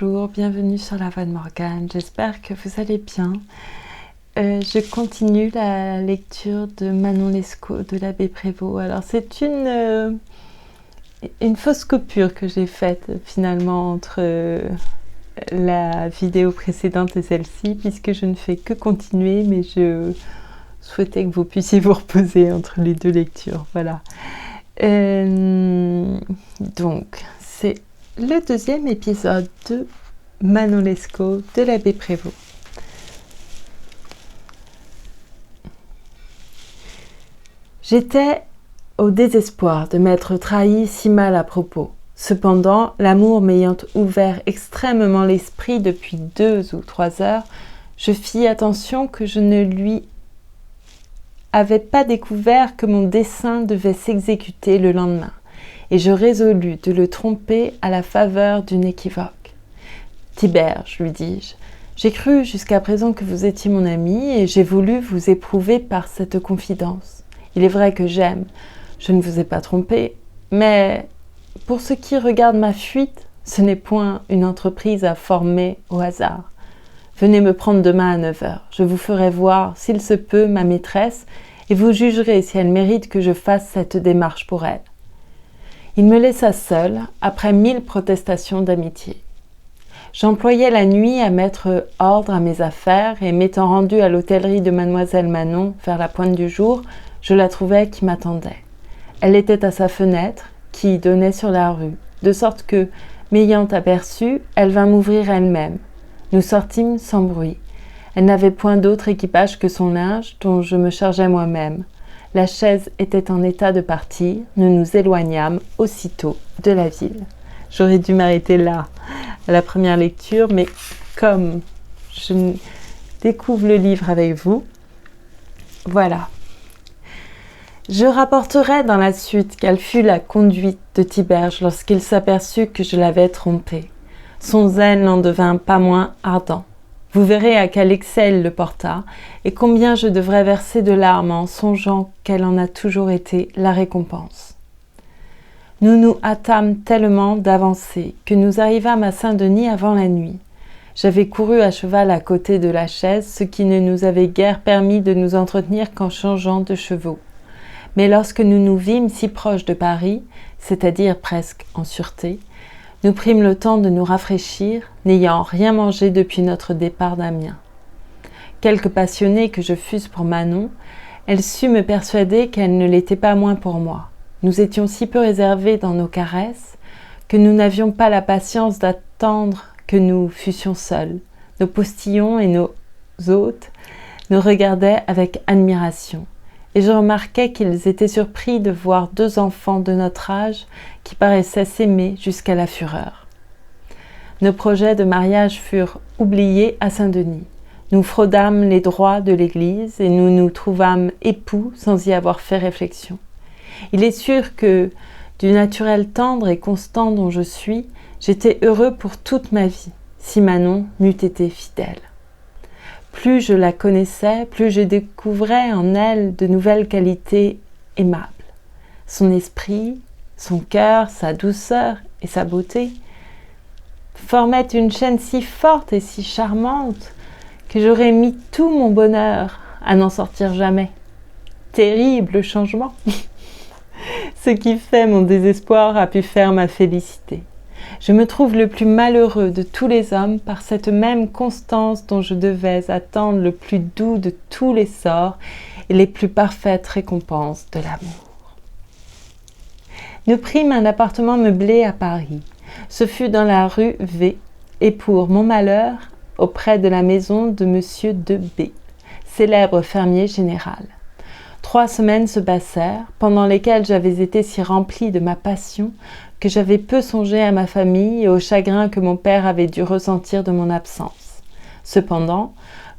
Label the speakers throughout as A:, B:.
A: bonjour, bienvenue sur la voix de Morgane, j'espère que vous allez bien. Je continue la lecture de Manon Lescaut de l'abbé Prévost. Alors c'est une fausse coupure que j'ai faite finalement entre la vidéo précédente et celle-ci, puisque je ne fais que continuer, mais je souhaitais que vous puissiez vous reposer entre les deux lectures, voilà. Donc, c'est le deuxième épisode de Manon Lescaut de l'abbé Prévost. J'étais au désespoir de m'être trahi si mal à propos. Cependant, l'amour m'ayant ouvert extrêmement l'esprit depuis 2 ou 3 heures, je fis attention que je ne lui avais pas découvert que mon dessein devait s'exécuter le lendemain, et je résolus de le tromper à la faveur d'une équivoque. « Tiberge, lui dis-je, j'ai cru jusqu'à présent que vous étiez mon ami, et j'ai voulu vous éprouver par cette confidence. Il est vrai que j'aime, je ne vous ai pas trompé, mais pour ce qui regarde ma fuite, ce n'est point une entreprise à former au hasard. Venez me prendre demain à 9h. Je vous ferai voir, s'il se peut, ma maîtresse, et vous jugerez si elle mérite que je fasse cette démarche pour elle. » Il me laissa seul, après 1000 protestations d'amitié. J'employais la nuit à mettre ordre à mes affaires, et m'étant rendu à l'hôtellerie de mademoiselle Manon vers la pointe du jour, je la trouvai qui m'attendait. Elle était à sa fenêtre, qui donnait sur la rue, de sorte que, m'ayant aperçue, elle vint m'ouvrir elle-même. Nous sortîmes sans bruit. Elle n'avait point d'autre équipage que son linge, dont je me chargeai moi-même. La chaise était en état de partir. Nous nous éloignâmes aussitôt de la ville. J'aurais dû m'arrêter là, à la première lecture, mais comme je découvre le livre avec vous, voilà. Je rapporterai dans la suite quelle fut la conduite de Tiberge lorsqu'il s'aperçut que je l'avais trompé. Son zèle n'en devint pas moins ardent. Vous verrez à quel excès il le porta, et combien je devrais verser de larmes en songeant qu'elle en a toujours été la récompense. Nous nous hâtâmes tellement d'avancer que nous arrivâmes à Saint-Denis avant la nuit. J'avais couru à cheval à côté de la chaise, ce qui ne nous avait guère permis de nous entretenir qu'en changeant de chevaux. Mais lorsque nous nous vîmes si proches de Paris, c'est-à-dire presque en sûreté, nous prîmes le temps de nous rafraîchir, n'ayant rien mangé depuis notre départ d'Amiens. Quelque passionnée que je fusse pour Manon, elle sut me persuader qu'elle ne l'était pas moins pour moi. Nous étions si peu réservés dans nos caresses que nous n'avions pas la patience d'attendre que nous fussions seuls. Nos postillons et nos hôtes nous regardaient avec admiration. Et je remarquai qu'ils étaient surpris de voir 2 enfants de notre âge qui paraissaient s'aimer jusqu'à la fureur. Nos projets de mariage furent oubliés à Saint-Denis. Nous fraudâmes les droits de l'Église et nous nous trouvâmes époux sans y avoir fait réflexion. Il est sûr que, du naturel tendre et constant dont je suis, j'étais heureux pour toute ma vie, si Manon m'eût été fidèle. Plus je la connaissais, plus je découvrais en elle de nouvelles qualités aimables. Son esprit, son cœur, sa douceur et sa beauté formaient une chaîne si forte et si charmante que j'aurais mis tout mon bonheur à n'en sortir jamais. Terrible changement! Ce qui fait mon désespoir a pu faire ma félicité. Je me trouve le plus malheureux de tous les hommes par cette même constance dont je devais attendre le plus doux de tous les sorts et les plus parfaites récompenses de l'amour. Nous prîmes un appartement meublé à Paris. Ce fut dans la rue V, et pour mon malheur, auprès de la maison de Monsieur de B, célèbre fermier général. 3 semaines se passèrent, pendant lesquelles j'avais été si rempli de ma passion que j'avais peu songé à ma famille et au chagrin que mon père avait dû ressentir de mon absence. Cependant,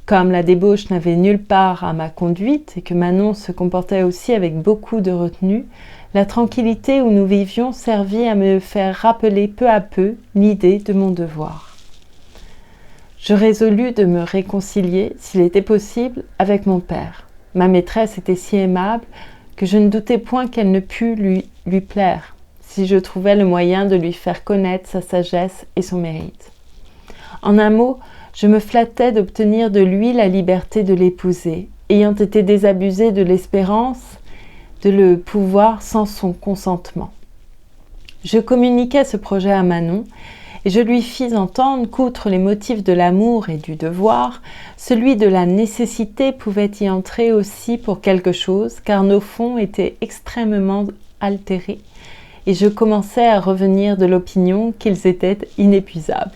A: comme la débauche n'avait nulle part à ma conduite et que Manon se comportait aussi avec beaucoup de retenue, la tranquillité où nous vivions servit à me faire rappeler peu à peu l'idée de mon devoir. Je résolus de me réconcilier, s'il était possible, avec mon père. Ma maîtresse était si aimable que je ne doutais point qu'elle ne pût lui plaire, si je trouvais le moyen de lui faire connaître sa sagesse et son mérite. En un mot, je me flattais d'obtenir de lui la liberté de l'épouser, ayant été désabusée de l'espérance de le pouvoir sans son consentement. Je communiquai ce projet à Manon, et je lui fis entendre qu'outre les motifs de l'amour et du devoir, celui de la nécessité pouvait y entrer aussi pour quelque chose, car nos fonds étaient extrêmement altérés, et je commençais à revenir de l'opinion qu'ils étaient inépuisables.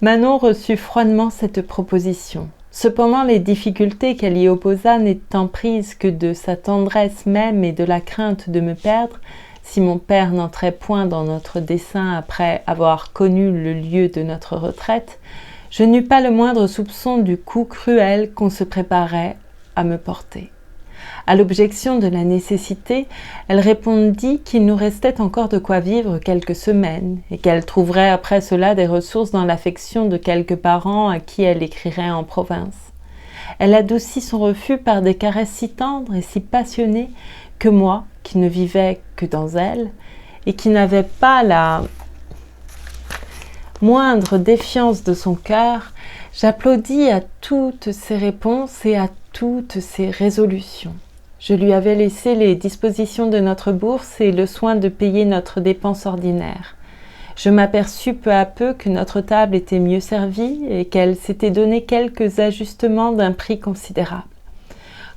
A: Manon reçut froidement cette proposition. Cependant, les difficultés qu'elle y opposa n'étant prises que de sa tendresse même et de la crainte de me perdre, si mon père n'entrait point dans notre dessein après avoir connu le lieu de notre retraite, je n'eus pas le moindre soupçon du coup cruel qu'on se préparait à me porter. À l'objection de la nécessité, elle répondit qu'il nous restait encore de quoi vivre quelques semaines et qu'elle trouverait après cela des ressources dans l'affection de quelques parents à qui elle écrirait en province. Elle adoucit son refus par des caresses si tendres et si passionnées que moi, qui ne vivais que dans elle et qui n'avais pas la moindre défiance de son cœur, j'applaudis à toutes ses réponses et à toutes ses résolutions. Je lui avais laissé les dispositions de notre bourse et le soin de payer notre dépense ordinaire. Je m'aperçus peu à peu que notre table était mieux servie et qu'elle s'était donné quelques ajustements d'un prix considérable.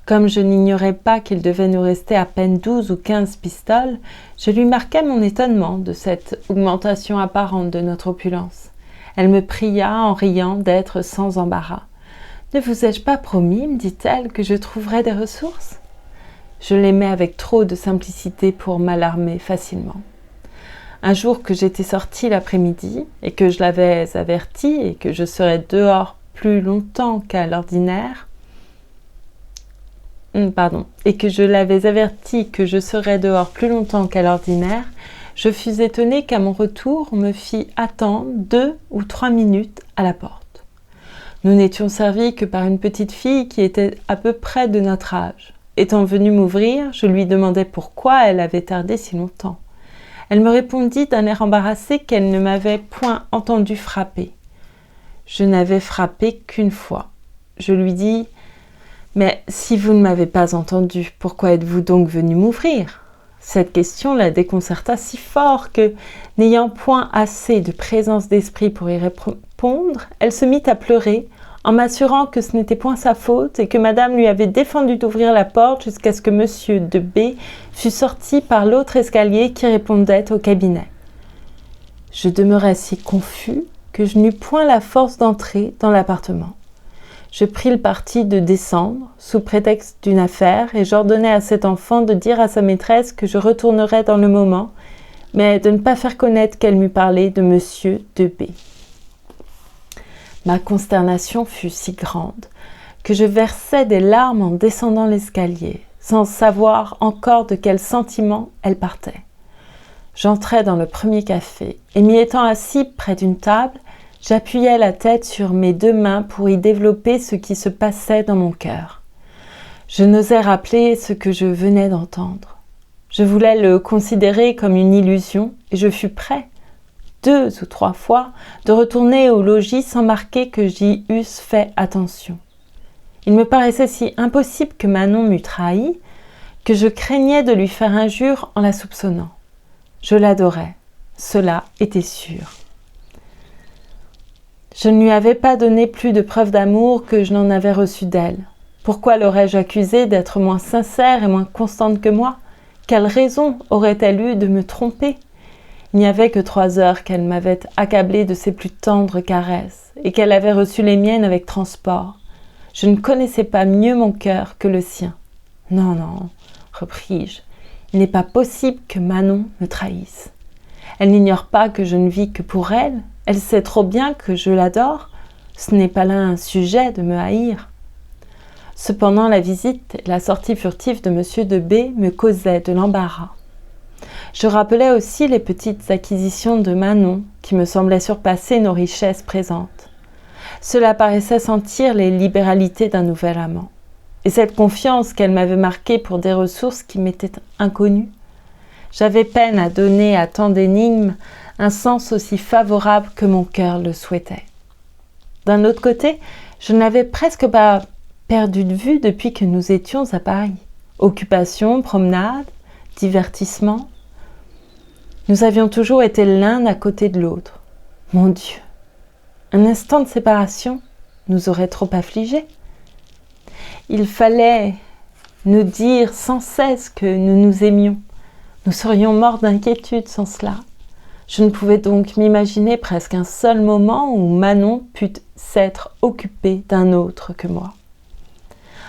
A: Comme je n'ignorais pas qu'il devait nous rester à peine 12 ou 15 pistoles, je lui marquai mon étonnement de cette augmentation apparente de notre opulence. Elle me pria, en riant, d'être sans embarras. « Ne vous ai-je pas promis, me dit-elle, que je trouverais des ressources ?» Je l'aimais avec trop de simplicité pour m'alarmer facilement. Un jour que j'étais sortie l'après-midi et que je l'avais avertie et que je serais dehors plus longtemps qu'à l'ordinaire, et que je l'avais averti que je serais dehors plus longtemps qu'à l'ordinaire, je fus étonnée qu'à mon retour, on me fit attendre 2 ou 3 minutes à la porte. Nous n'étions servis que par une petite fille qui était à peu près de notre âge. Étant venue m'ouvrir, je lui demandai pourquoi elle avait tardé si longtemps. Elle me répondit d'un air embarrassé qu'elle ne m'avait point entendu frapper. Je n'avais frappé qu'une fois. Je lui dis « Mais si vous ne m'avez pas entendu, pourquoi êtes-vous donc venu m'ouvrir ?» Cette question la déconcerta si fort que, n'ayant point assez de présence d'esprit pour y répondre, elle se mit à pleurer, en m'assurant que ce n'était point sa faute et que madame lui avait défendu d'ouvrir la porte jusqu'à ce que monsieur de B fût sorti par l'autre escalier qui répondait au cabinet. Je demeurai si confus que je n'eus point la force d'entrer dans l'appartement. Je pris le parti de descendre, sous prétexte d'une affaire, et j'ordonnai à cet enfant de dire à sa maîtresse que je retournerais dans le moment, mais de ne pas faire connaître qu'elle m'eût parlé de monsieur de B. Ma consternation fut si grande que je versai des larmes en descendant l'escalier, sans savoir encore de quel sentiment elle partait. J'entrai dans le premier café, et m'y étant assis près d'une table, j'appuyai la tête sur mes 2 mains pour y développer ce qui se passait dans mon cœur. Je n'osais rappeler ce que je venais d'entendre. Je voulais le considérer comme une illusion et je fus prêt, 2 ou 3 fois, de retourner au logis sans marquer que j'y eusse fait attention. Il me paraissait si impossible que Manon m'eût trahi que je craignais de lui faire injure en la soupçonnant. Je l'adorais, cela était sûr. Je ne lui avais pas donné plus de preuves d'amour que je n'en avais reçu d'elle. Pourquoi l'aurais-je accusée d'être moins sincère et moins constante que moi ? Quelle raison aurait-elle eu de me tromper ? Il n'y avait que 3 heures qu'elle m'avait accablée de ses plus tendres caresses et qu'elle avait reçu les miennes avec transport. Je ne connaissais pas mieux mon cœur que le sien. Non, non, repris-je, il n'est pas possible que Manon me trahisse. Elle n'ignore pas que je ne vis que pour elle. Elle sait trop bien que je l'adore. Ce n'est pas là un sujet de me haïr. Cependant, la visite et la sortie furtive de monsieur de B me causaient de l'embarras. Je rappelais aussi les petites acquisitions de Manon qui me semblaient surpasser nos richesses présentes. Cela paraissait sentir les libéralités d'un nouvel amant. Et cette confiance qu'elle m'avait marquée pour des ressources qui m'étaient inconnues. J'avais peine à donner à tant d'énigmes un sens aussi favorable que mon cœur le souhaitait. D'un autre côté, je ne l'avais presque pas perdu de vue depuis que nous étions à Paris. Occupation, promenade, divertissement. Nous avions toujours été l'un à côté de l'autre. Mon Dieu, un instant de séparation nous aurait trop affligés. Il fallait nous dire sans cesse que nous nous aimions. Nous serions morts d'inquiétude sans cela. Je ne pouvais donc m'imaginer presque un seul moment où Manon pût s'être occupée d'un autre que moi.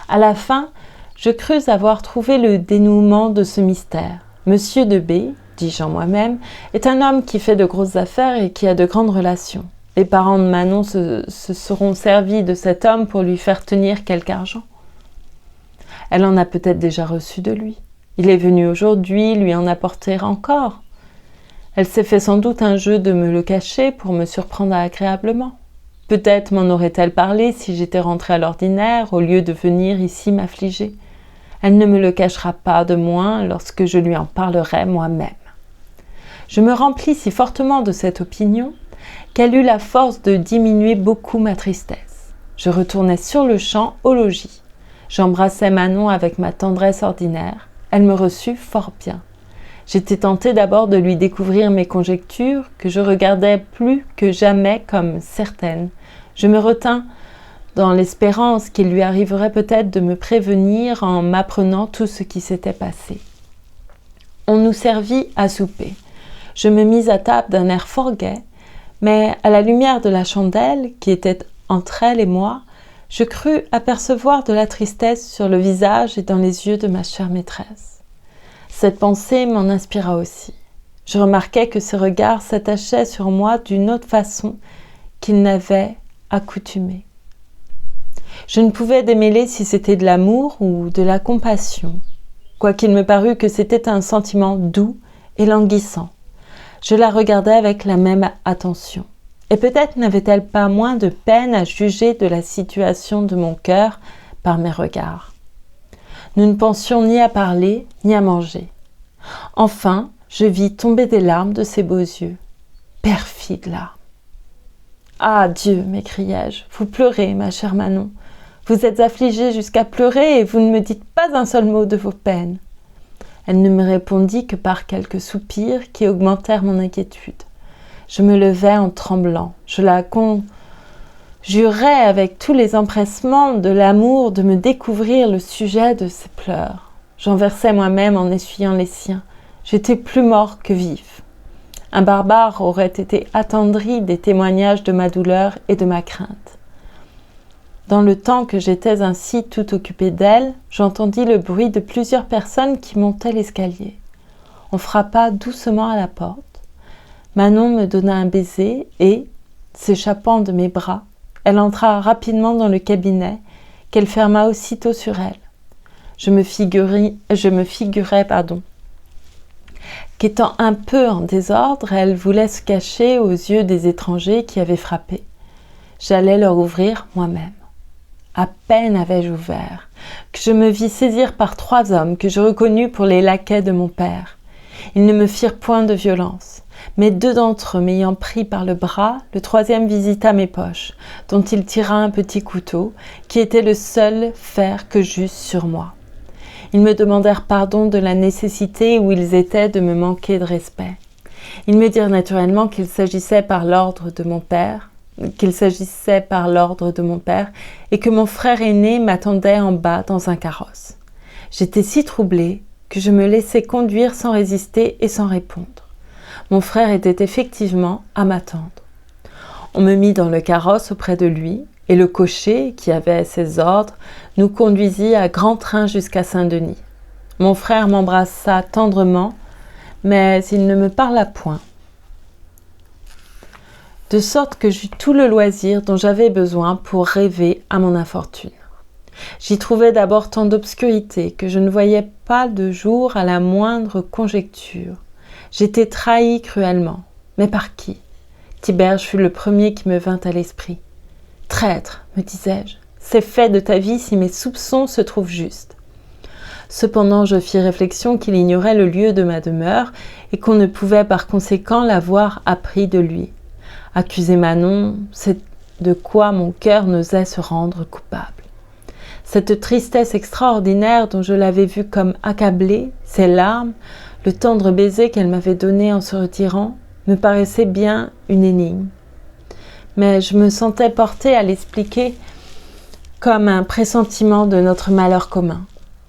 A: À la fin, je crus avoir trouvé le dénouement de ce mystère. Monsieur de B, dis-je en moi-même, est un homme qui fait de grosses affaires et qui a de grandes relations. Les parents de Manon se seront servis de cet homme pour lui faire tenir quelque argent. Elle en a peut-être déjà reçu de lui. Il est venu aujourd'hui lui en apporter encore. Elle s'est fait sans doute un jeu de me le cacher pour me surprendre agréablement. Peut-être m'en aurait-elle parlé si j'étais rentrée à l'ordinaire au lieu de venir ici m'affliger. Elle ne me le cachera pas de moins lorsque je lui en parlerai moi-même. Je me remplis si fortement de cette opinion qu'elle eut la force de diminuer beaucoup ma tristesse. Je retournai sur-le-champ au logis. J'embrassai Manon avec ma tendresse ordinaire. Elle me reçut fort bien. J'étais tentée d'abord de lui découvrir mes conjectures, que je regardais plus que jamais comme certaines. Je me retins dans l'espérance qu'il lui arriverait peut-être de me prévenir en m'apprenant tout ce qui s'était passé. On nous servit à souper. Je me mis à table d'un air fort gai, mais à la lumière de la chandelle qui était entre elle et moi, je crus apercevoir de la tristesse sur le visage et dans les yeux de ma chère maîtresse. Cette pensée m'en inspira aussi. Je remarquai que ses regards s'attachaient sur moi d'une autre façon qu'ils n'avaient accoutumé. Je ne pouvais démêler si c'était de l'amour ou de la compassion, quoiqu'il me parût que c'était un sentiment doux et languissant. Je la regardais avec la même attention. Et peut-être n'avait-elle pas moins de peine à juger de la situation de mon cœur par mes regards. Nous ne pensions ni à parler, ni à manger. Enfin, je vis tomber des larmes de ses beaux yeux. Perfides larmes. « Ah, Dieu !» m'écriai-je. « Vous pleurez, ma chère Manon. Vous êtes affligée jusqu'à pleurer et vous ne me dites pas un seul mot de vos peines. » Elle ne me répondit que par quelques soupirs qui augmentèrent mon inquiétude. Je me levai en tremblant. Je la conjurai avec tous les empressements de l'amour de me découvrir le sujet de ses pleurs. J'en versai moi-même en essuyant les siens. J'étais plus mort que vif. Un barbare aurait été attendri des témoignages de ma douleur et de ma crainte. Dans le temps que j'étais ainsi tout occupée d'elle, j'entendis le bruit de plusieurs personnes qui montaient l'escalier. On frappa doucement à la porte. Manon me donna un baiser et, s'échappant de mes bras, elle entra rapidement dans le cabinet qu'elle ferma aussitôt sur elle. Je me figurais, qu'étant un peu en désordre, elle voulait se cacher aux yeux des étrangers qui avaient frappé. J'allais leur ouvrir moi-même. À peine avais-je ouvert, que je me vis saisir par 3 hommes que je reconnus pour les laquais de mon père. Ils ne me firent point de violence, mais 2 d'entre eux m'ayant pris par le bras, le 3e visita mes poches, dont il tira un petit couteau, qui était le seul fer que j'eusse sur moi. Ils me demandèrent pardon de la nécessité où ils étaient de me manquer de respect. Ils me dirent naturellement qu'il s'agissait par l'ordre de mon père, et que mon frère aîné m'attendait en bas dans un carrosse. J'étais si troublée que je me laissai conduire sans résister et sans répondre. Mon frère était effectivement à m'attendre. On me mit dans le carrosse auprès de lui, et le cocher, qui avait ses ordres, nous conduisit à grand train jusqu'à Saint-Denis. Mon frère m'embrassa tendrement, mais il ne me parla point. De sorte que j'eus tout le loisir dont j'avais besoin pour rêver à mon infortune. J'y trouvais d'abord tant d'obscurité que je ne voyais pas de jour à la moindre conjecture. J'étais trahie cruellement. Mais par qui ? Tiberge fut le premier qui me vint à l'esprit. « Traître, me disais-je, c'est fait de ta vie si mes soupçons se trouvent justes. » Cependant, je fis réflexion qu'il ignorait le lieu de ma demeure et qu'on ne pouvait par conséquent l'avoir appris de lui. Accuser Manon, de quoi mon cœur n'osait se rendre coupable. Cette tristesse extraordinaire dont je l'avais vue comme accablée, ces larmes, le tendre baiser qu'elle m'avait donné en se retirant, me paraissait bien une énigme. Mais je me sentais portée à l'expliquer comme un pressentiment de notre malheur commun.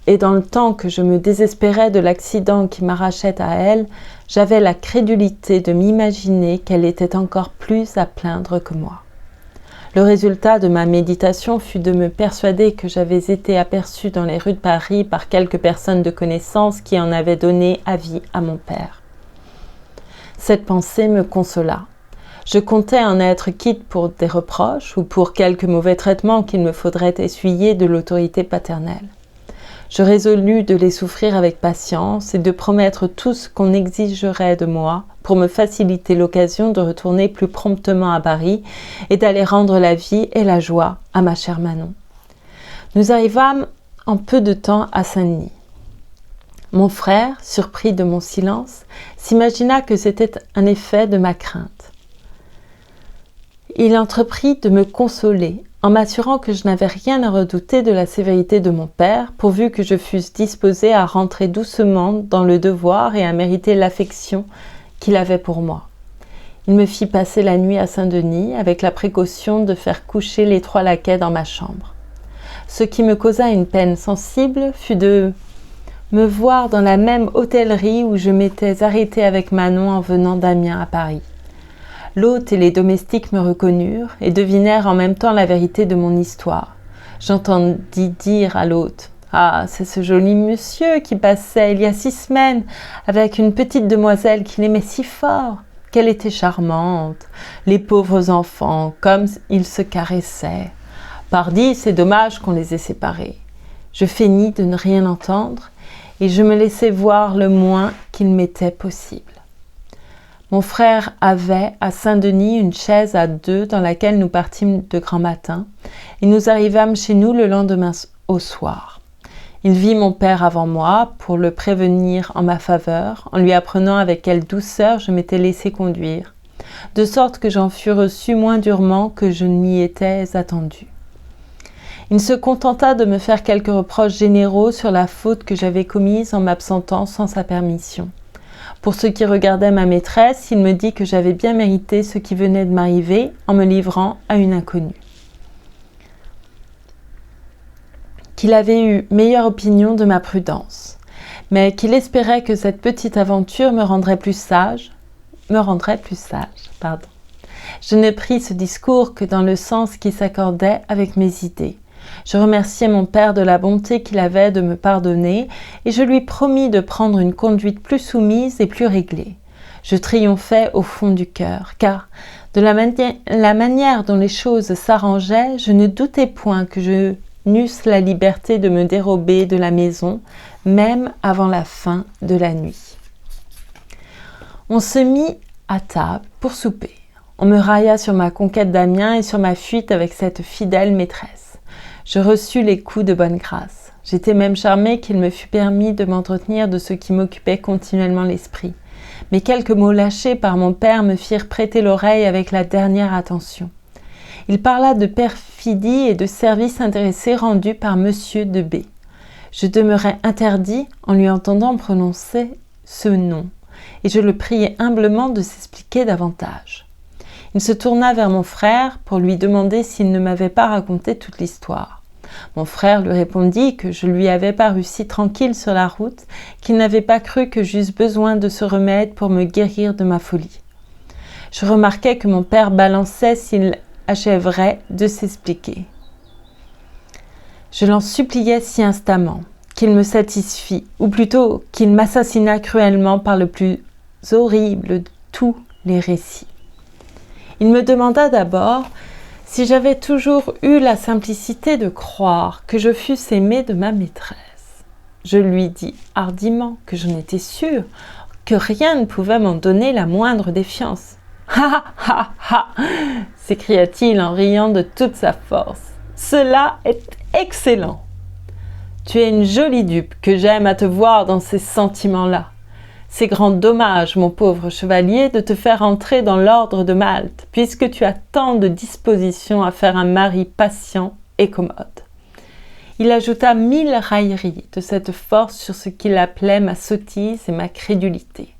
A: Et dans le temps que je me désespérais de l'accident qui m'arrachait à elle, j'avais la crédulité de m'imaginer qu'elle était encore plus à plaindre que moi. Le résultat de ma méditation fut de me persuader que j'avais été aperçue dans les rues de Paris par quelques personnes de connaissance qui en avaient donné avis à mon père. Cette pensée me consola. Je comptais en être quitte pour des reproches ou pour quelques mauvais traitements qu'il me faudrait essuyer de l'autorité paternelle. Je résolus de les souffrir avec patience et de promettre tout ce qu'on exigerait de moi pour me faciliter l'occasion de retourner plus promptement à Paris et d'aller rendre la vie et la joie à ma chère Manon. Nous arrivâmes en peu de temps à Saint-Denis. Mon frère, surpris de mon silence, s'imagina que c'était un effet de ma crainte. Il entreprit de me consoler en m'assurant que je n'avais rien à redouter de la sévérité de mon père, pourvu que je fusse disposée à rentrer doucement dans le devoir et à mériter l'affection qu'il avait pour moi. Il me fit passer la nuit à Saint-Denis avec la précaution de faire coucher les 3 laquais dans ma chambre. Ce qui me causa une peine sensible fut de me voir dans la même hôtellerie où je m'étais arrêtée avec Manon en venant d'Amiens à Paris. L'hôte et les domestiques me reconnurent et devinèrent en même temps la vérité de mon histoire. J'entendis dire à l'hôte « Ah, c'est ce joli monsieur qui passait il y a 6 semaines avec une petite demoiselle qu'il aimait si fort, qu'elle était charmante. Les pauvres enfants, comme ils se caressaient. Pardi, c'est dommage qu'on les ait séparés. » Je feignis de ne rien entendre et je me laissai voir le moins qu'il m'était possible. Mon frère avait à Saint-Denis une chaise à 2 dans laquelle nous partîmes de grand matin et nous arrivâmes chez nous le lendemain au soir. Il vit mon père avant moi pour le prévenir en ma faveur, en lui apprenant avec quelle douceur je m'étais laissé conduire, de sorte que j'en fus reçu moins durement que je n'y étais attendu. Il se contenta de me faire quelques reproches généraux sur la faute que j'avais commise en m'absentant sans sa permission. Pour ce qui regardait ma maîtresse, il me dit que j'avais bien mérité ce qui venait de m'arriver en me livrant à une inconnue. Qu'il avait eu meilleure opinion de ma prudence, mais qu'il espérait que cette petite aventure me rendrait plus sage. Je ne pris ce discours que dans le sens qui s'accordait avec mes idées. Je remerciai mon père de la bonté qu'il avait de me pardonner et je lui promis de prendre une conduite plus soumise et plus réglée. Je triomphais au fond du cœur, car de la manière dont les choses s'arrangeaient, je ne doutais point que je n'eusse la liberté de me dérober de la maison, même avant la fin de la nuit. On se mit à table pour souper. On me railla sur ma conquête d'Amiens et sur ma fuite avec cette fidèle maîtresse. Je reçus les coups de bonne grâce. J'étais même charmée qu'il me fût permis de m'entretenir de ce qui m'occupait continuellement l'esprit. Mais quelques mots lâchés par mon père me firent prêter l'oreille avec la dernière attention. Il parla de perfidie et de services intéressés rendus par Monsieur de B. Je demeurai interdit en lui entendant prononcer ce nom, et je le priai humblement de s'expliquer davantage. Il se tourna vers mon frère pour lui demander s'il ne m'avait pas raconté toute l'histoire. Mon frère lui répondit que je lui avais paru si tranquille sur la route qu'il n'avait pas cru que j'eusse besoin de ce remède pour me guérir de ma folie. Je remarquai que mon père balançait s'il achèverait de s'expliquer. Je l'en suppliai si instamment qu'il me satisfît, ou plutôt qu'il m'assassina cruellement par le plus horrible de tous les récits. Il me demanda d'abord si j'avais toujours eu la simplicité de croire que je fusse aimée de ma maîtresse. Je lui dis hardiment que j'en étais sûre, que rien ne pouvait m'en donner la moindre défiance. « Ha ha ha !» s'écria-t-il en riant de toute sa force. « Cela est excellent ! Tu es une jolie dupe que j'aime à te voir dans ces sentiments-là. C'est grand dommage, mon pauvre chevalier, de te faire entrer dans l'ordre de Malte, puisque tu as tant de disposition à faire un mari patient et commode. » Il ajouta 1000 railleries de cette force sur ce qu'il appelait ma sottise et ma crédulité.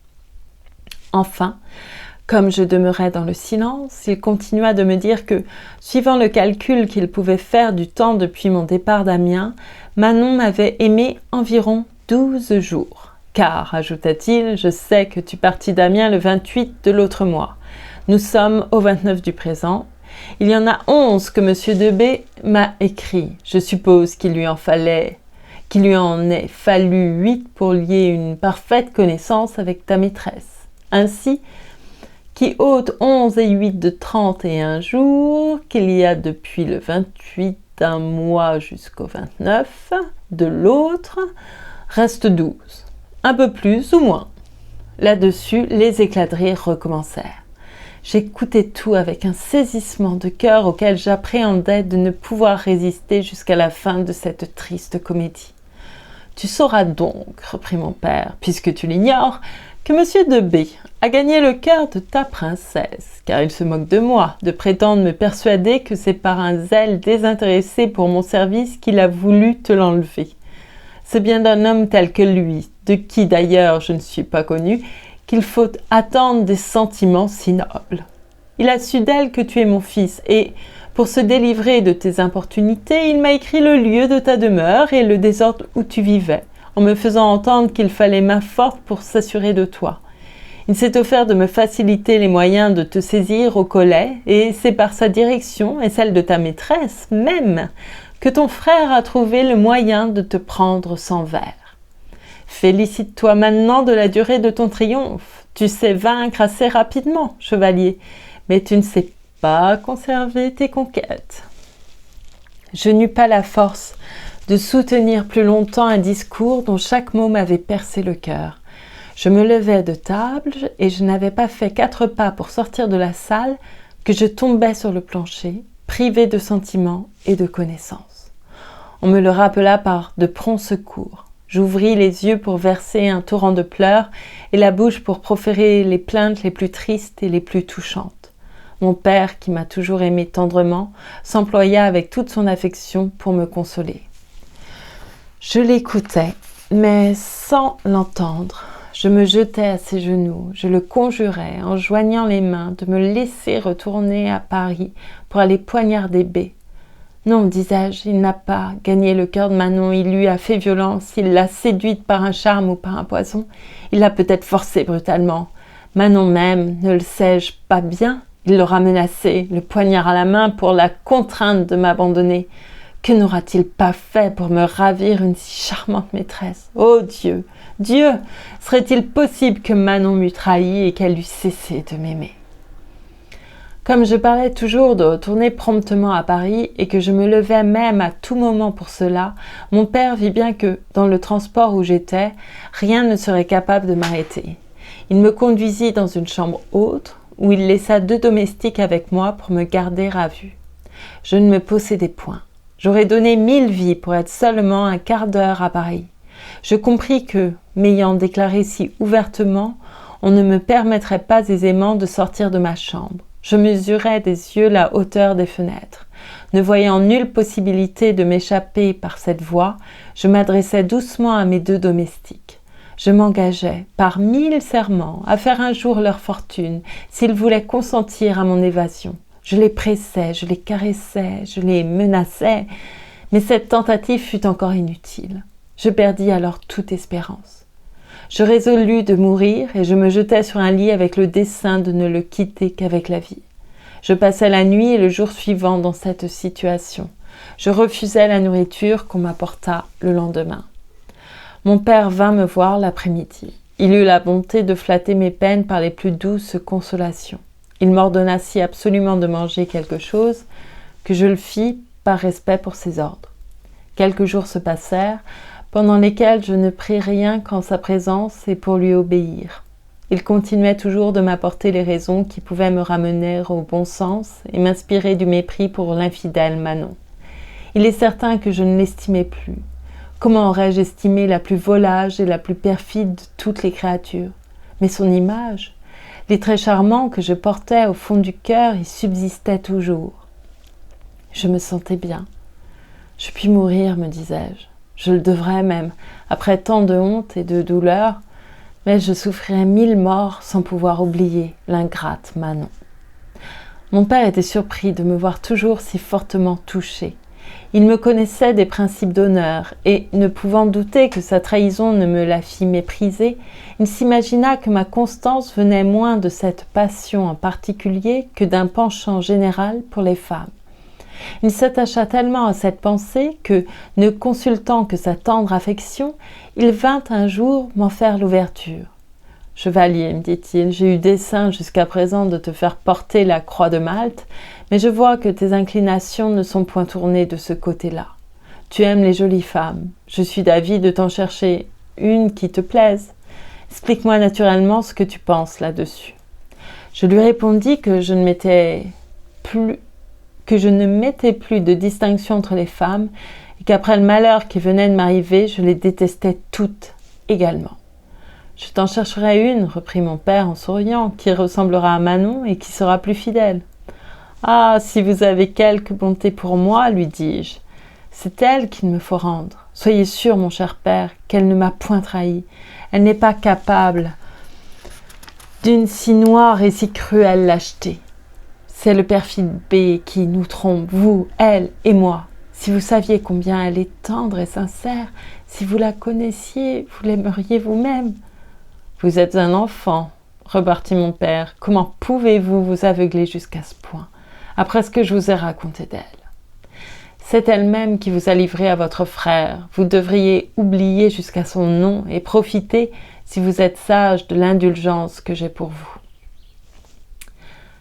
A: Enfin, comme je demeurais dans le silence, il continua de me dire que, suivant le calcul qu'il pouvait faire du temps depuis mon départ d'Amiens, Manon m'avait aimé environ 12 jours. Car, ajouta-t-il, je sais que tu partis d'Amiens le 28 de l'autre mois. Nous sommes au 29 du présent. Il y en a 11 que M. de B m'a écrit. Je suppose qu'il lui en ait fallu 8 pour lier une parfaite connaissance avec ta maîtresse. Ainsi, qui ôte 11 et 8 de 31 jours, qu'il y a depuis le 28 d'un mois jusqu'au 29 de l'autre, reste 12. Un peu plus ou moins. Là-dessus, les éclats de rire recommencèrent. J'écoutais tout avec un saisissement de cœur auquel j'appréhendais de ne pouvoir résister jusqu'à la fin de cette triste comédie. « Tu sauras donc, reprit mon père, puisque tu l'ignores, que M. de B a gagné le cœur de ta princesse, car il se moque de moi, de prétendre me persuader que c'est par un zèle désintéressé pour mon service qu'il a voulu te l'enlever. C'est bien d'un homme tel que lui, de qui d'ailleurs je ne suis pas connue, qu'il faut attendre des sentiments si nobles. Il a su d'elle que tu es mon fils, et, pour se délivrer de tes importunités, il m'a écrit le lieu de ta demeure et le désordre où tu vivais, en me faisant entendre qu'il fallait main forte pour s'assurer de toi. Il s'est offert de me faciliter les moyens de te saisir au collet, et c'est par sa direction et celle de ta maîtresse même que ton frère a trouvé le moyen de te prendre sans verre. Félicite-toi maintenant de la durée de ton triomphe. Tu sais vaincre assez rapidement, chevalier, mais tu ne sais pas conserver tes conquêtes. » Je n'eus pas la force de soutenir plus longtemps un discours dont chaque mot m'avait percé le cœur. Je me levai de table et je n'avais pas fait 4 pas pour sortir de la salle que je tombai sur le plancher, privé de sentiments et de connaissances. On me le rappela par de prompts secours. J'ouvris les yeux pour verser un torrent de pleurs et la bouche pour proférer les plaintes les plus tristes et les plus touchantes. Mon père, qui m'a toujours aimé tendrement, s'employa avec toute son affection pour me consoler. Je l'écoutais, mais sans l'entendre. Je me jetai à ses genoux, je le conjurais, en joignant les mains, de me laisser retourner à Paris pour aller poignarder B. Non, disais-je, il n'a pas gagné le cœur de Manon, il lui a fait violence, il l'a séduite par un charme ou par un poison, il l'a peut-être forcée brutalement. Manon même, ne le sais-je pas bien, il l'aura menacée, le poignard à la main pour la contraindre de m'abandonner. Que n'aura-t-il pas fait pour me ravir une si charmante maîtresse? Ô Dieu, Dieu, serait-il possible que Manon m'eût trahi et qu'elle eût cessé de m'aimer? Comme je parlais toujours de retourner promptement à Paris et que je me levais même à tout moment pour cela, mon père vit bien que, dans le transport où j'étais, rien ne serait capable de m'arrêter. Il me conduisit dans une chambre haute, où il laissa 2 domestiques avec moi pour me garder à vue. Je ne me possédais point. J'aurais donné 1000 vies pour être seulement un quart d'heure à Paris. Je compris que, m'ayant déclaré si ouvertement, on ne me permettrait pas aisément de sortir de ma chambre. Je mesurais des yeux la hauteur des fenêtres. Ne voyant nulle possibilité de m'échapper par cette voie, je m'adressais doucement à mes 2 domestiques. Je m'engageais, par 1000 serments, à faire un jour leur fortune, s'ils voulaient consentir à mon évasion. Je les pressais, je les caressais, je les menaçais, mais cette tentative fut encore inutile. Je perdis alors toute espérance. Je résolus de mourir et je me jetai sur un lit avec le dessein de ne le quitter qu'avec la vie. Je passai la nuit et le jour suivant dans cette situation. Je refusai la nourriture qu'on m'apporta le lendemain. Mon père vint me voir l'après-midi. Il eut la bonté de flatter mes peines par les plus douces consolations. Il m'ordonna si absolument de manger quelque chose que je le fis par respect pour ses ordres. Quelques jours se passèrent, pendant lesquels je ne pris rien qu'en sa présence et pour lui obéir. Il continuait toujours de m'apporter les raisons qui pouvaient me ramener au bon sens et m'inspirer du mépris pour l'infidèle Manon. Il est certain que je ne l'estimais plus. Comment aurais-je estimé la plus volage et la plus perfide de toutes les créatures? Mais son image, les traits charmants que je portais au fond du cœur y subsistaient toujours. Je me sentais bien. Je puis mourir, me disais-je. Je le devrais même, après tant de honte et de douleur, mais je souffrirais 1000 morts sans pouvoir oublier l'ingrate Manon. Mon père était surpris de me voir toujours si fortement touchée. Il me connaissait des principes d'honneur et, ne pouvant douter que sa trahison ne me la fît mépriser, il s'imagina que ma constance venait moins de cette passion en particulier que d'un penchant général pour les femmes. Il s'attacha tellement à cette pensée que, ne consultant que sa tendre affection, il vint un jour m'en faire l'ouverture. « Chevalier, me dit-il, j'ai eu dessein jusqu'à présent de te faire porter la croix de Malte, mais je vois que tes inclinations ne sont point tournées de ce côté-là. Tu aimes les jolies femmes. Je suis d'avis de t'en chercher une qui te plaise. Explique-moi naturellement ce que tu penses là-dessus. » Je lui répondis que je ne mettais plus de distinction entre les femmes et qu'après le malheur qui venait de m'arriver, je les détestais toutes également. « Je t'en chercherai une, reprit mon père en souriant, qui ressemblera à Manon et qui sera plus fidèle. »« Ah, si vous avez quelque bonté pour moi, lui dis-je, c'est elle qu'il me faut rendre. Soyez sûr, mon cher père, qu'elle ne m'a point trahi. Elle n'est pas capable d'une si noire et si cruelle lâcheté. C'est le perfide B qui nous trompe, vous, elle et moi. Si vous saviez combien elle est tendre et sincère, si vous la connaissiez, vous l'aimeriez vous-même. »« Vous êtes un enfant, repartit mon père. Comment pouvez-vous vous aveugler jusqu'à ce point, après ce que je vous ai raconté d'elle? C'est elle-même qui vous a livré à votre frère. Vous devriez oublier jusqu'à son nom et profiter, si vous êtes sage, de l'indulgence que j'ai pour vous. »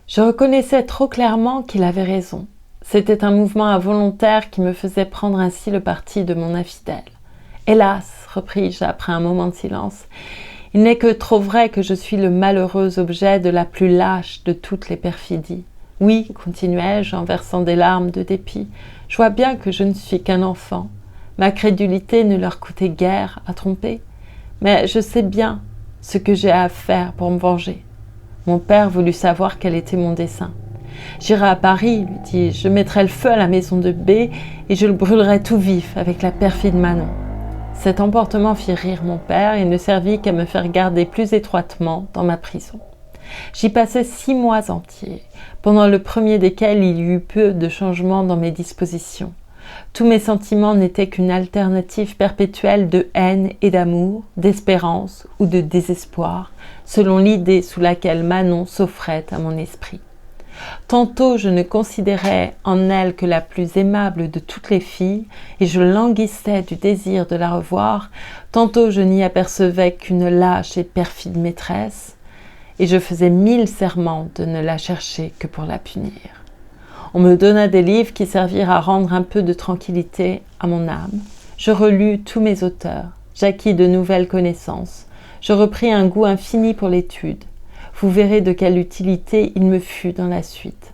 A: Je reconnaissais trop clairement qu'il avait raison. C'était un mouvement involontaire qui me faisait prendre ainsi le parti de mon infidèle. « Hélas, repris-je après un moment de silence, il n'est que trop vrai que je suis le malheureux objet de la plus lâche de toutes les perfidies. Oui, continuai-je en versant des larmes de dépit, je vois bien que je ne suis qu'un enfant. Ma crédulité ne leur coûtait guère à tromper, mais je sais bien ce que j'ai à faire pour me venger. » Mon père voulut savoir quel était mon dessein. « J'irai à Paris, lui dis-je, je mettrai le feu à la maison de B et je le brûlerai tout vif avec la perfide Manon. » Cet emportement fit rire mon père et ne servit qu'à me faire garder plus étroitement dans ma prison. J'y passai 6 mois entiers, pendant le premier desquels il y eut peu de changements dans mes dispositions. Tous mes sentiments n'étaient qu'une alternative perpétuelle de haine et d'amour, d'espérance ou de désespoir, selon l'idée sous laquelle Manon s'offrait à mon esprit. Tantôt je ne considérais en elle que la plus aimable de toutes les filles, et je languissais du désir de la revoir, tantôt je n'y apercevais qu'une lâche et perfide maîtresse, et je faisais 1000 serments de ne la chercher que pour la punir. On me donna des livres qui servirent à rendre un peu de tranquillité à mon âme. Je relus tous mes auteurs, j'acquis de nouvelles connaissances, je repris un goût infini pour l'étude. Vous verrez de quelle utilité il me fut dans la suite.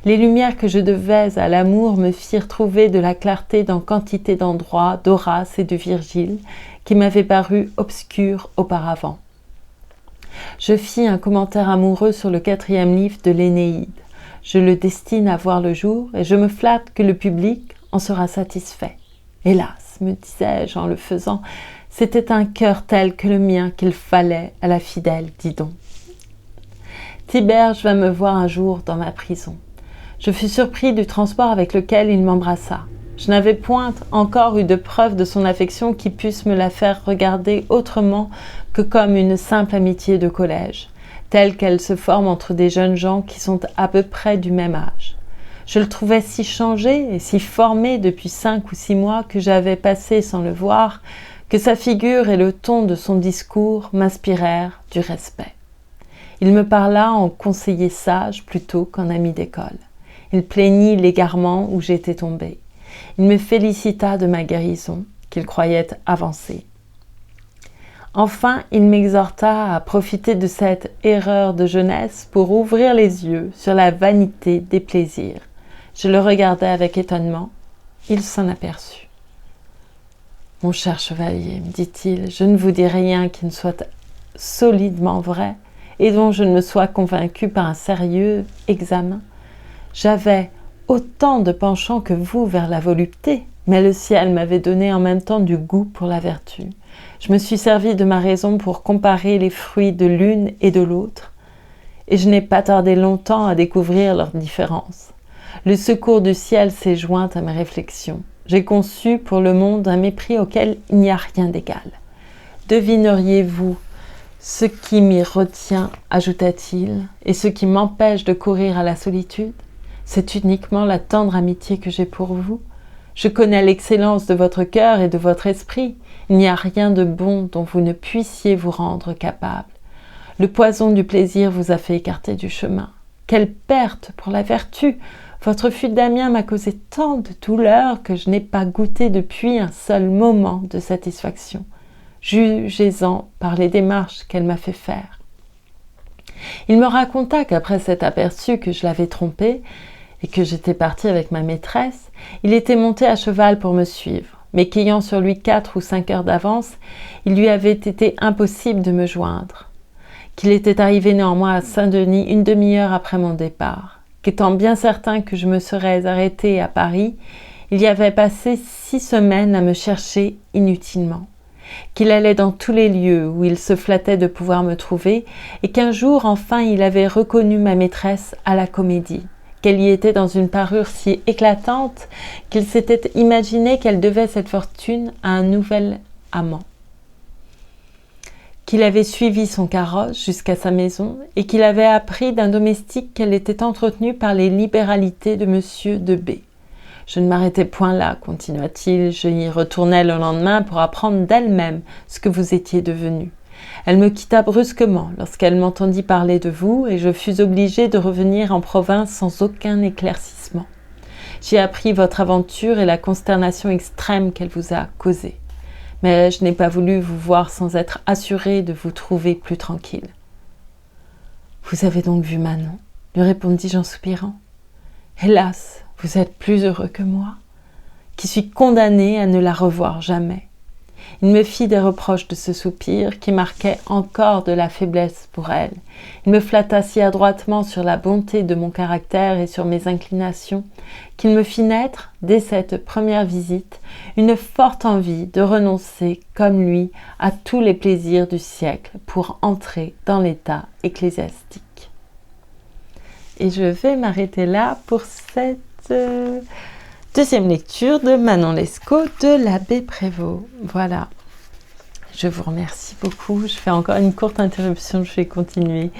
A: Les lumières que je devais à l'amour me firent trouver de la clarté dans quantité d'endroits d'Horace et de Virgile qui m'avaient paru obscurs auparavant. Je fis un commentaire amoureux sur le 4e livre de l'Énéide. Je le destine à voir le jour et je me flatte que le public en sera satisfait. Hélas, me disais-je en le faisant, c'était un cœur tel que le mien qu'il fallait à la fidèle Didon. Tiberge vint me voir un jour dans ma prison. Je fus surpris du transport avec lequel il m'embrassa. Je n'avais point encore eu de preuve de son affection qui puisse me la faire regarder autrement que comme une simple amitié de collège, telle qu'elle se forme entre des jeunes gens qui sont à peu près du même âge. Je le trouvais si changé et si formé depuis 5 ou 6 mois que j'avais passé sans le voir, que sa figure et le ton de son discours m'inspirèrent du respect. Il me parla en conseiller sage plutôt qu'en ami d'école. Il plaignit l'égarement où j'étais tombée. Il me félicita de ma guérison, qu'il croyait avancée. Enfin, il m'exhorta à profiter de cette erreur de jeunesse pour ouvrir les yeux sur la vanité des plaisirs. Je le regardai avec étonnement. Il s'en aperçut. Mon cher chevalier, me dit-il, je ne vous dis rien qui ne soit solidement vrai et dont je ne me sois convaincu par un sérieux examen. J'avais autant de penchant que vous vers la volupté, mais le ciel m'avait donné en même temps du goût pour la vertu. Je me suis servi de ma raison pour comparer les fruits de l'une et de l'autre, et je n'ai pas tardé longtemps à découvrir leurs différences. Le secours du ciel s'est joint à mes réflexions. J'ai conçu pour le monde un mépris auquel il n'y a rien d'égal. Devineriez-vous ce qui m'y retient, ajouta-t-il, et ce qui m'empêche de courir à la solitude? C'est uniquement la tendre amitié que j'ai pour vous. Je connais l'excellence de votre cœur et de votre esprit. Il n'y a rien de bon dont vous ne puissiez vous rendre capable. Le poison du plaisir vous a fait écarter du chemin. Quelle perte pour la vertu! Votre fuite d'Amiens m'a causé tant de douleur que je n'ai pas goûté depuis un seul moment de satisfaction. Jugez-en par les démarches qu'elle m'a fait faire. Il me raconta qu'après s'être aperçu que je l'avais trompé et que j'étais partie avec ma maîtresse, il était monté à cheval pour me suivre, mais qu'ayant sur lui 4 ou 5 heures d'avance, il lui avait été impossible de me joindre, qu'il était arrivé néanmoins à Saint-Denis une demi-heure après mon départ, qu'étant bien certain que je me serais arrêtée à Paris, il y avait passé 6 semaines à me chercher inutilement, qu'il allait dans tous les lieux où il se flattait de pouvoir me trouver, et qu'un jour enfin il avait reconnu ma maîtresse à la Comédie, qu'elle y était dans une parure si éclatante qu'il s'était imaginé qu'elle devait cette fortune à un nouvel amant, qu'il avait suivi son carrosse jusqu'à sa maison et qu'il avait appris d'un domestique qu'elle était entretenue par les libéralités de monsieur de B. Je ne m'arrêtais point là, continua-t-il, je y retournai le lendemain pour apprendre d'elle-même ce que vous étiez devenu. Elle me quitta brusquement lorsqu'elle m'entendit parler de vous et je fus obligée de revenir en province sans aucun éclaircissement. J'y appris votre aventure et la consternation extrême qu'elle vous a causée. Mais je n'ai pas voulu vous voir sans être assurée de vous trouver plus tranquille. « Vous avez donc vu Manon ?» lui répondis-je en soupirant. « Hélas, vous êtes plus heureux que moi, qui suis condamnée à ne la revoir jamais. » Il me fit des reproches de ce soupir qui marquait encore de la faiblesse pour elle. Il me flatta si adroitement sur la bonté de mon caractère et sur mes inclinations qu'il me fit naître, dès cette première visite, une forte envie de renoncer, comme lui, à tous les plaisirs du siècle pour entrer dans l'état ecclésiastique. Et je vais m'arrêter là pour cette deuxième lecture de Manon Lescaut de l'abbé Prévost. Voilà. Je vous remercie beaucoup. Je fais encore une courte interruption. Je vais continuer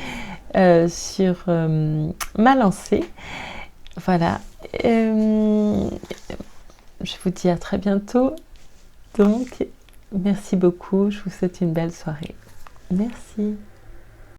A: sur ma lancée. Voilà. Je vous dis à très bientôt. Donc, merci beaucoup. Je vous souhaite une belle soirée. Merci.